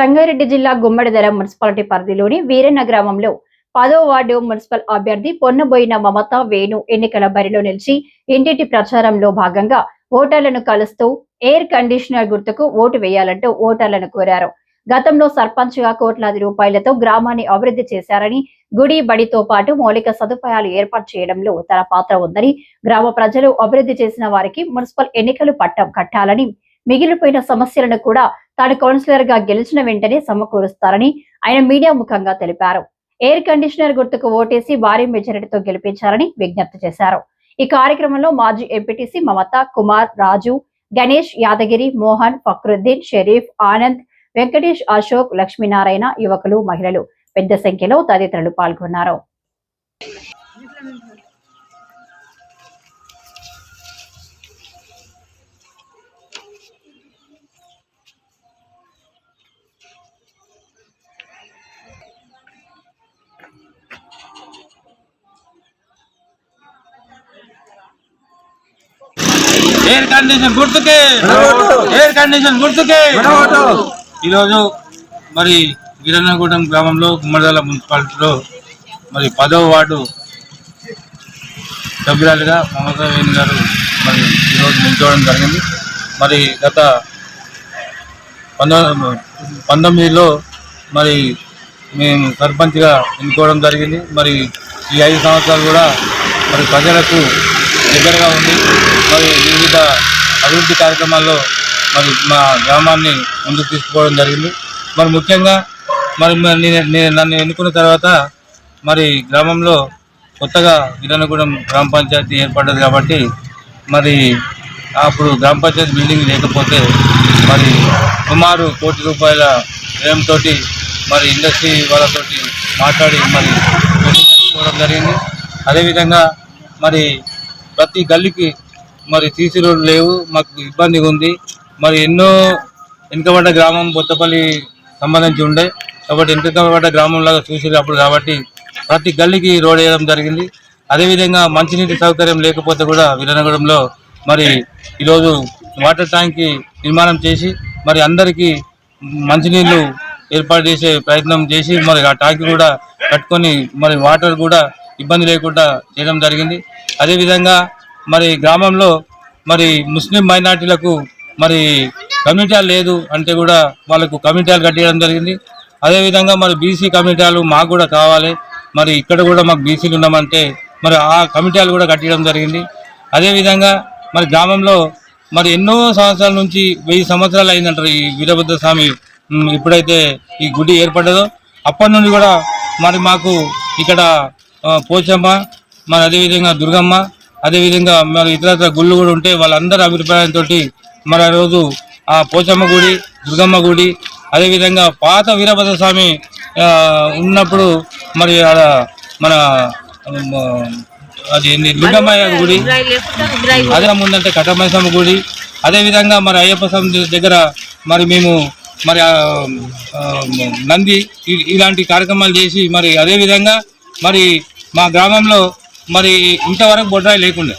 సంగారెడ్డి జిల్లా గుమ్మడిదల మున్సిపాలిటీ పరిధిలోని వీరన్న గ్రామంలో 10వ వార్డు మున్సిపల్ అభ్యర్థి పొన్నబోయిన మమత వేణు ఎన్నికల బరిలో నిలిచి ఇంటింటి ప్రచారంలో భాగంగా ఓటర్లను కలుస్తూ ఎయిర్ కండిషనర్ గుర్తుకు ఓటు వేయాలంటూ ఓటర్లను కోరారు. గతంలో సర్పంచ్ గా కోట్లాది రూపాయలతో గ్రామాన్ని అభివృద్ధి చేశారని, గుడి బడితో పాటు మౌలిక సదుపాయాలు ఏర్పాటు చేయడంలో తన పాత్ర ఉందని, గ్రామ ప్రజలు అభివృద్ధి చేసిన వారికి మున్సిపల్ ఎన్నికలు పట్టం కట్టాలని, మిగిలిపోయిన సమస్యలను కూడా తాను కౌన్సిలర్ గా గెలిచిన వెంటనే సమకూరుస్తారని ఆయన మీడియా ముఖంగా తెలిపారు. ఎయిర్ కండిషనర్ గుర్తుకు ఓటేసి భారీ మెజారిటీతో గెలిపించారని విజ్ఞప్తి చేశారు. ఈ కార్యక్రమంలో మాజీ ఎంపీటీసీ మమత, కుమార్, రాజు, గణేష్, యాదగిరి, మోహన్, ఫక్రుద్దీన్, షరీఫ్, ఆనంద్, వెంకటేష్, అశోక్, లక్ష్మీనారాయణ, యువకులు, మహిళలు పెద్ద సంఖ్యలో తదితరులు పాల్గొన్నారు. ఎయిర్ కండిషన్ గుర్తుకే, ఎయిర్ కండిషన్ గుర్తుకే. ఈరోజు మరి వీరన్నగూడెం గ్రామంలో గుమ్మడిదల మున్సిపాలిటీలో మరి 10వ వార్డు సభ్యురాలుగా మమతా వేణు గారు మరి ఈరోజు నిల్చోవడం జరిగింది. మరి గత 19లో మరి మేము సర్పంచ్గా ఎన్నుకోవడం జరిగింది. మరి ఈ 5 సంవత్సరాలు కూడా మరి ప్రజలకు దగ్గరగా ఉంది. మరి వివిధ అభివృద్ధి కార్యక్రమాల్లో మరి మా గ్రామాన్ని ముందుకు తీసుకుపోవడం జరిగింది. మరి ముఖ్యంగా మరి నన్ను ఎన్నుకున్న తర్వాత మరి గ్రామంలో కొత్తగా వీరన్నగూడెం గ్రామ పంచాయతీ ఏర్పడ్డది కాబట్టి మరి అప్పుడు గ్రామ పంచాయతీ బిల్డింగ్ లేకపోతే మరి సుమారు ₹1 కోటి వ్యయంతో మరి ఇండస్ట్రీ వాళ్ళతో మాట్లాడి మరి బిల్డింగ్ కట్టుకోవడం జరిగింది. అదేవిధంగా మరి ప్రతి గల్లీకి మరి సీసీ రోడ్లు లేవు, మాకు ఇబ్బందిగా ఉంది. మరి ఎన్నో వెనుకబడ్డ గ్రామం బొత్తపల్లి సంబంధించి ఉండే కాబట్టి వెనుకబడ్డ గ్రామంలాగా చూసేటప్పుడు కాబట్టి ప్రతి గల్లీకి రోడ్ వేయడం జరిగింది. అదేవిధంగా మంచినీటి సౌకర్యం లేకపోతే కూడా వీరన్నగూడెంలో మరి ఈరోజు వాటర్ ట్యాంక్ నిర్మాణం చేసి మరి అందరికీ మంచినీళ్ళు ఏర్పాటు చేసే ప్రయత్నం చేసి మరి ఆ ట్యాంక్ కూడా కట్టుకొని మరి వాటర్ కూడా ఇబ్బంది లేకుండా చేయడం జరిగింది. అదేవిధంగా మరి గ్రామంలో మరి ముస్లిం మైనార్టీలకు మరి కమ్యూనిటీలు లేదు అంటే కూడా వాళ్ళకు కమ్యూనిటీలు కట్టడం జరిగింది. అదేవిధంగా మరి బీసీ కమ్యూనిటీలు మాకు కూడా కావాలి, మరి ఇక్కడ కూడా మాకు బీసీలు ఉన్నామంటే మరి ఆ కమ్యూనిటీలు కూడా కట్టడం జరిగింది. అదేవిధంగా మరి గ్రామంలో మరి ఎన్నో సంవత్సరాల నుంచి 1000 సంవత్సరాలు అయిందంటారు ఈ వీరభద్ర స్వామి ఎప్పుడైతే ఈ గుడి ఏర్పడ్డదో అప్పటి నుండి కూడా మరి మాకు ఇక్కడ పోచమ్మ, మరి అదేవిధంగా దుర్గమ్మ, అదేవిధంగా మరి ఇతర గుళ్ళు కూడా ఉంటే వాళ్ళందరి అభిప్రాయంతో మరి ఆ రోజు ఆ పోచమ్మ గుడి, దుర్గమ్మ గుడి, అదేవిధంగా పాత వీరభద్ర స్వామి ఉన్నప్పుడు మరి మన అది దుర్గమ్మయ్య గుడి, అదే ముందంటే కట్టమైసమ్మ గుడి, అదేవిధంగా మరి అయ్యప్ప స్వామి దగ్గర మరి మేము మరి నంది ఇలాంటి కార్యక్రమాలు చేసి మరి అదేవిధంగా మరి మా గ్రామంలో మరి ఇంతవరకు బొడ్రాయి లేకుండే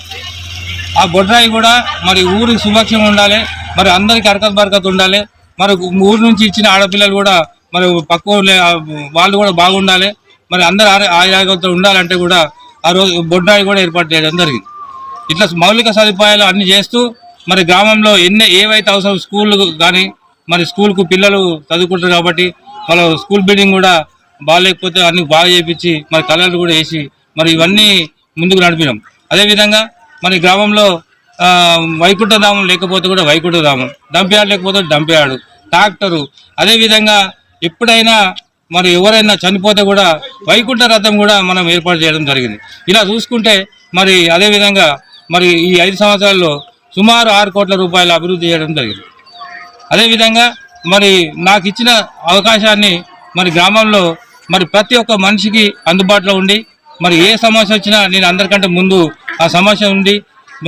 ఆ బొడ్రాయి కూడా మరి ఊరికి సుభిక్షం ఉండాలి, మరి అందరికీ అరకత్ బరకత్ ఉండాలి, మరి ఊరు నుంచి ఇచ్చిన ఆడపిల్లలు కూడా మరి పక్క వాళ్ళు కూడా బాగుండాలి, మరి అందరు ఆరోగ్యంతో ఉండాలంటే కూడా ఆ రోజు బొడ్రాయి కూడా ఏర్పాటు చేయడం జరిగింది. ఇట్లా మౌలిక సదుపాయాలు అన్ని చేస్తూ మరి గ్రామంలో ఏవైతే అవసరం స్కూళ్ళు కానీ మరి స్కూల్కు పిల్లలు చదువుకుంటారు కాబట్టి వాళ్ళ స్కూల్ బిల్డింగ్ కూడా బాగాలేకపోతే అన్ని బాగా చేయించి మరి కలర్లు కూడా వేసి మరి ఇవన్నీ ముందుకు నడిపినాం. అదేవిధంగా మరి గ్రామంలో వైకుంఠధామం లేకపోతే కూడా వైకుంఠధామం, డంప్యార్డ్ లేకపోతే డంప్యార్డు, ట్రాక్టరు, అదేవిధంగా ఎప్పుడైనా మరి ఎవరైనా చనిపోతే కూడా వైకుంఠ రథం కూడా మనం ఏర్పాటు చేయడం జరిగింది. ఇలా చూసుకుంటే మరి అదేవిధంగా మరి ఈ 5 సంవత్సరాల్లో సుమారు ₹6 కోట్ల అభివృద్ధి చేయడం జరిగింది. అదేవిధంగా మరి నాకు ఇచ్చిన అవకాశాన్ని మరి గ్రామంలో మరి ప్రతి ఒక్క మనిషికి అందుబాటులో ఉండి మరి ఏ సమస్య వచ్చినా నేను అందరికంటే ముందు ఆ సమస్య ఉండి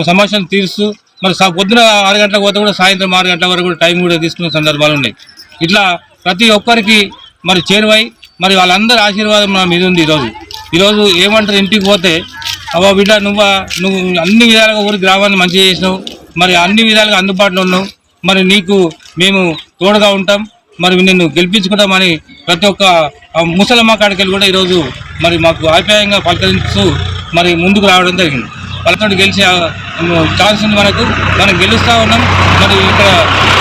సమస్యను తీరుస్తూ మరి పొద్దున 6 గంటలకు పోతే కూడా సాయంత్రం 6 గంటల వరకు కూడా టైం కూడా తీసుకునే సందర్భాలు ఉన్నాయి. ఇట్లా ప్రతి ఒక్కరికి మరి చేరువై మరి వాళ్ళందరి ఆశీర్వాదం నా మీద ఉంది. ఈరోజు ఏమంటారు, ఇంటికి పోతే అవ్వ బిడ్డ నువ్వు అన్ని విధాలుగా ఊరి గ్రామాన్ని మంచిగా చేసినావు, మరి అన్ని విధాలుగా అందుబాటులో ఉన్నావు, మరి నీకు మేము తోడుగా ఉంటాం, మరి నిన్ను గెలిపించుకుంటామని ప్రతి ఒక్క ముసలమ్మ కాడికి కూడా ఈరోజు మరి మాకు ఆప్యాయంగా పలకరిస్తూ మరి ముందుకు రావడం జరిగింది. వాళ్ళతో గెలిచే ఛాన్స్ ఉంది మనకు, మనం గెలుస్తూ ఉన్నాం. మరి ఇక్కడ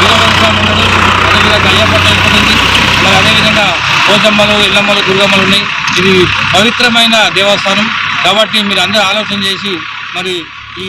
వీరభద్రస్వామి ఉన్నాడు, అదేవిధంగా అయ్యప్ప టెంపుల్ ఉంది, మరి అదేవిధంగా పోచమ్మలు, ఎల్లమ్మలు, దుర్గమ్మలు ఉన్నాయి. ఇది పవిత్రమైన దేవస్థానం కాబట్టి మీరు అందరూ ఆలోచన చేసి మరి ఈ